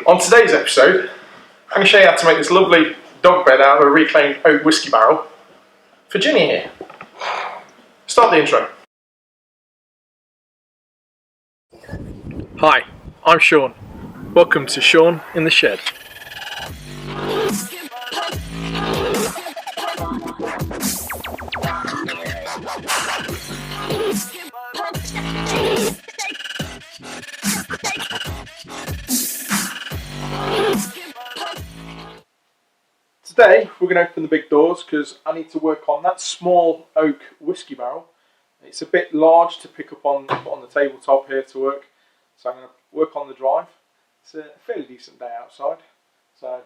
On today's episode, I'm going to show you how to make this lovely dog bed out of a reclaimed oak whiskey barrel for Ginny here. Start the intro. Hi, I'm Sean. Welcome to Shaun in the Shed. Today we're going to open the big doors because I need to work on that small oak whiskey barrel. It's a bit large to pick up on the tabletop here to work, so I'm going to work on the drive. It's a fairly decent day outside, so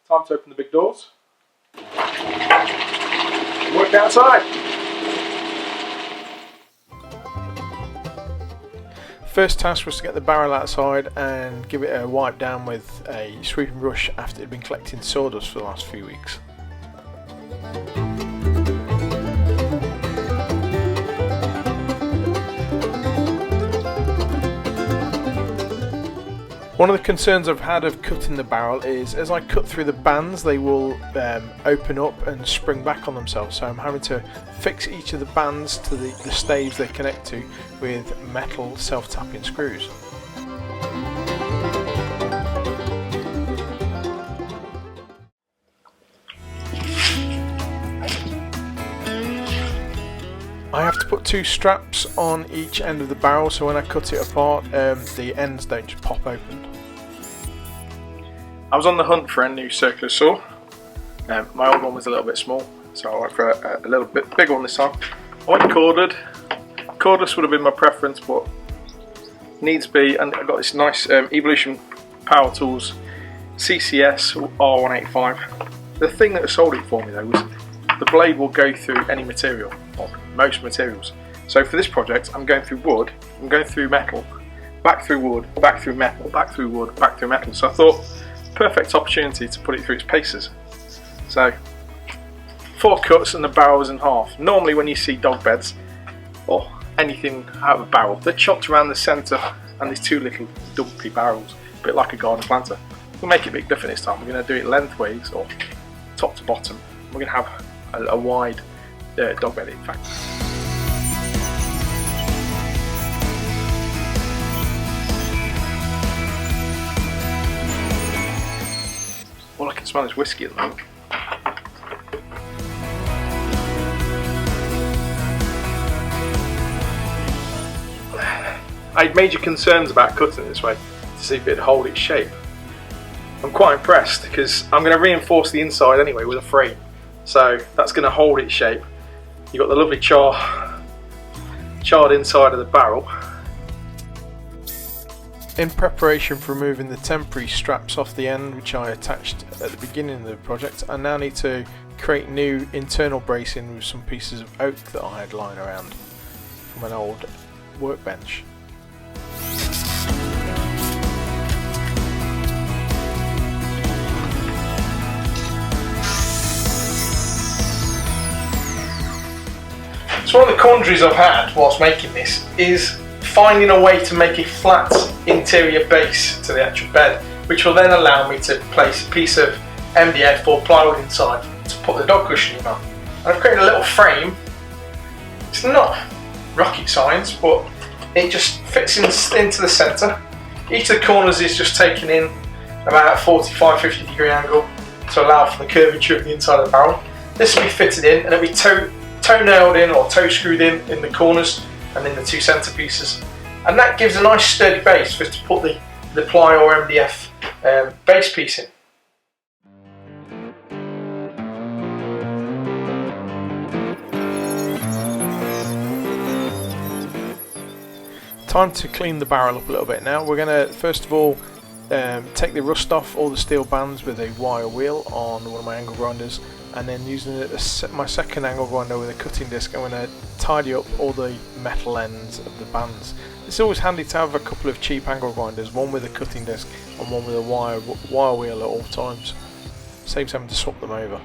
time to open the big doors. Work outside. First task was to get the barrel outside and give it a wipe down with a sweeping brush after it had been collecting sawdust for the last few weeks. One of the concerns I've had of cutting the barrel is as I cut through the bands they will open up and spring back on themselves, so I'm having to fix each of the bands to the staves they connect to with metal self-tapping screws. I have to put two straps on each end of the barrel so when I cut it apart the ends don't just pop open. I was on the hunt for a new circular saw. My old one was a little bit small, so I went for a little bit bigger one this time. I went corded. Cordless would have been my preference, but needs be, and I got this nice Evolution Power Tools CCS R185. The thing that sold it for me though was the blade will go through any material, or most materials. So for this project I'm going through wood, I'm going through metal, back through wood, back through metal, back through wood, back through metal. So I thought, perfect opportunity to put it through its paces. So 4 cuts and the barrel was in half. Normally when you see dog beds or anything out of a barrel, they're chopped around the centre and there's 2 little dumpy barrels, a bit like a garden planter. We'll make it a bit different this time. We're going to do it lengthways or top to bottom. We're going to have a wide dog bed in fact. All I can smell is whiskey at the moment. I had major concerns about cutting it this way to see if it'd hold its shape. I'm quite impressed because I'm going to reinforce the inside anyway with a frame, so that's going to hold its shape. You've got the lovely charred inside of the barrel. In preparation for removing the temporary straps off the end which I attached at the beginning of the project, I now need to create new internal bracing with some pieces of oak that I had lying around from an old workbench. So one of the quandaries I've had whilst making this is finding a way to make a flat interior base to the actual bed, which will then allow me to place a piece of MDF or plywood inside to put the dog cushioning on. And I've created a little frame. It's not rocket science, but it just fits into the centre. Each of the corners is just taken in about a 45-50 degree angle to allow for the curvature of the inside of the barrel. This will be fitted in and it'll be toe nailed in or toe screwed in the corners and in the 2 centre pieces, and that gives a nice sturdy base for us to put the ply or MDF base piece in. Time to clean the barrel up a little bit now. We're going to first of all take the rust off all the steel bands with a wire wheel on one of my angle grinders, and then using my second angle grinder with a cutting disc I'm going to tidy up all the metal ends of the bands. It's always handy to have a couple of cheap angle grinders, one with a cutting disc and one with a wire wheel at all times. Saves having to swap them over.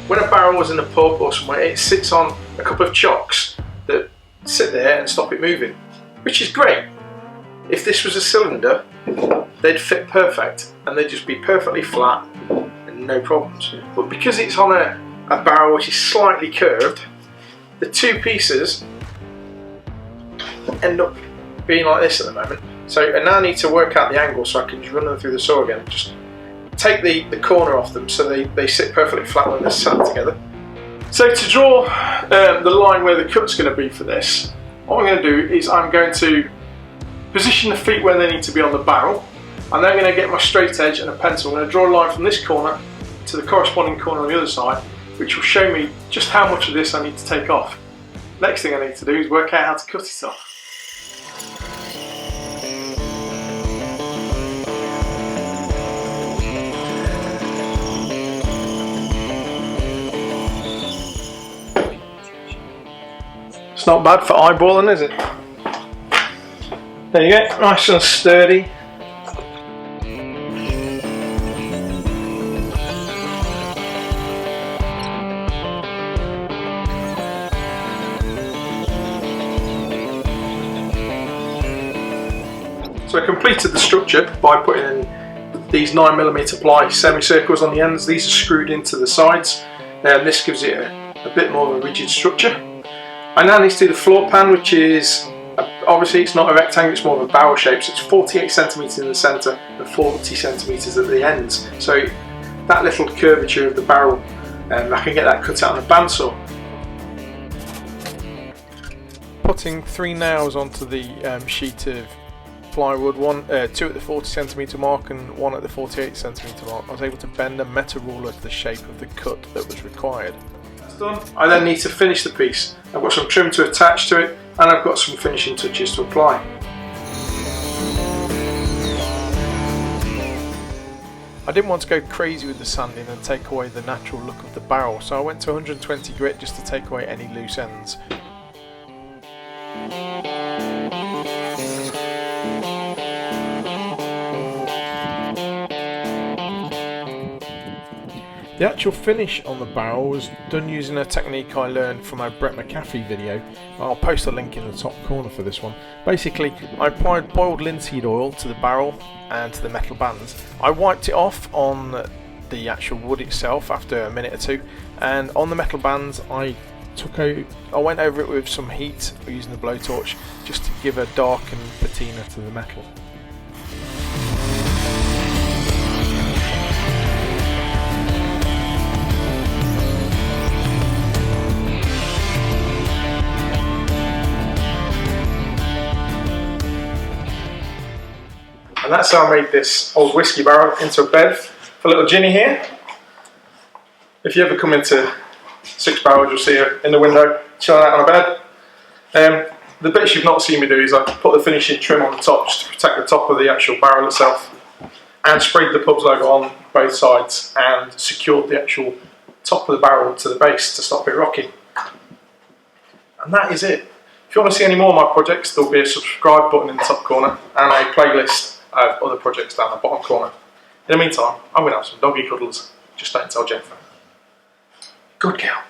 when a barrel was in a pub or somewhere, it sits on a couple of chocks that sit there and stop it moving, which is great. If this was a cylinder, they'd fit perfect and they'd just be perfectly flat and no problems. But because it's on a barrel which is slightly curved, the two pieces end up being like this at the moment. So I now need to work out the angle so I can just run them through the saw again. Just take the corner off them so they sit perfectly flat when they're sat together. So to draw the line where the cut's going to be for this, what I'm going to do is I'm going to position the feet where they need to be on the barrel. I'm then going to get my straight edge and a pencil. I'm going to draw a line from this corner to the corresponding corner on the other side, which will show me just how much of this I need to take off. Next thing I need to do is work out how to cut it off. It's not bad for eyeballing, is it? There you go, nice and sturdy. So I completed the structure by putting in these 9mm ply semicircles on the ends. These are screwed into the sides, and this gives it a bit more of a rigid structure. I now need to do the floor pan, which is, obviously it's not a rectangle, it's more of a barrel shape, so it's 48cm in the centre and 40cm at the ends. So that little curvature of the barrel, I can get that cut out on a bandsaw. Putting 3 nails onto the sheet of plywood, 2 at the 40cm mark and 1 at the 48cm mark, I was able to bend a metal ruler to the shape of the cut that was required. That's done. I then need to finish the piece. I've got some trim to attach to it and I've got some finishing touches to apply. I didn't want to go crazy with the sanding and take away the natural look of the barrel, so I went to 120 grit just to take away any loose ends. The actual finish on the barrel was done using a technique I learned from a McAfee video. I'll post a link in the top corner for this one. Basically, I applied boiled linseed oil to the barrel and to the metal bands. I wiped it off on the actual wood itself after a minute or two, and on the metal bands I went over it with some heat using the blowtorch just to give a darkened patina to the metal. And that's how I made this old whiskey barrel into a bed for little Ginny here. If you ever come into Six Barrels, you'll see her in the window chilling out on a bed. The bits you've not seen me do is I put the finishing trim on the top just to protect the top of the actual barrel itself, and sprayed the pub's logo on both sides and secured the actual top of the barrel to the base to stop it rocking. And that is it. If you want to see any more of my projects, there'll be a subscribe button in the top corner and a playlist of other projects down the bottom corner. In the meantime, I'm going to have some doggy cuddles. Just don't tell Jennifer. Good girl.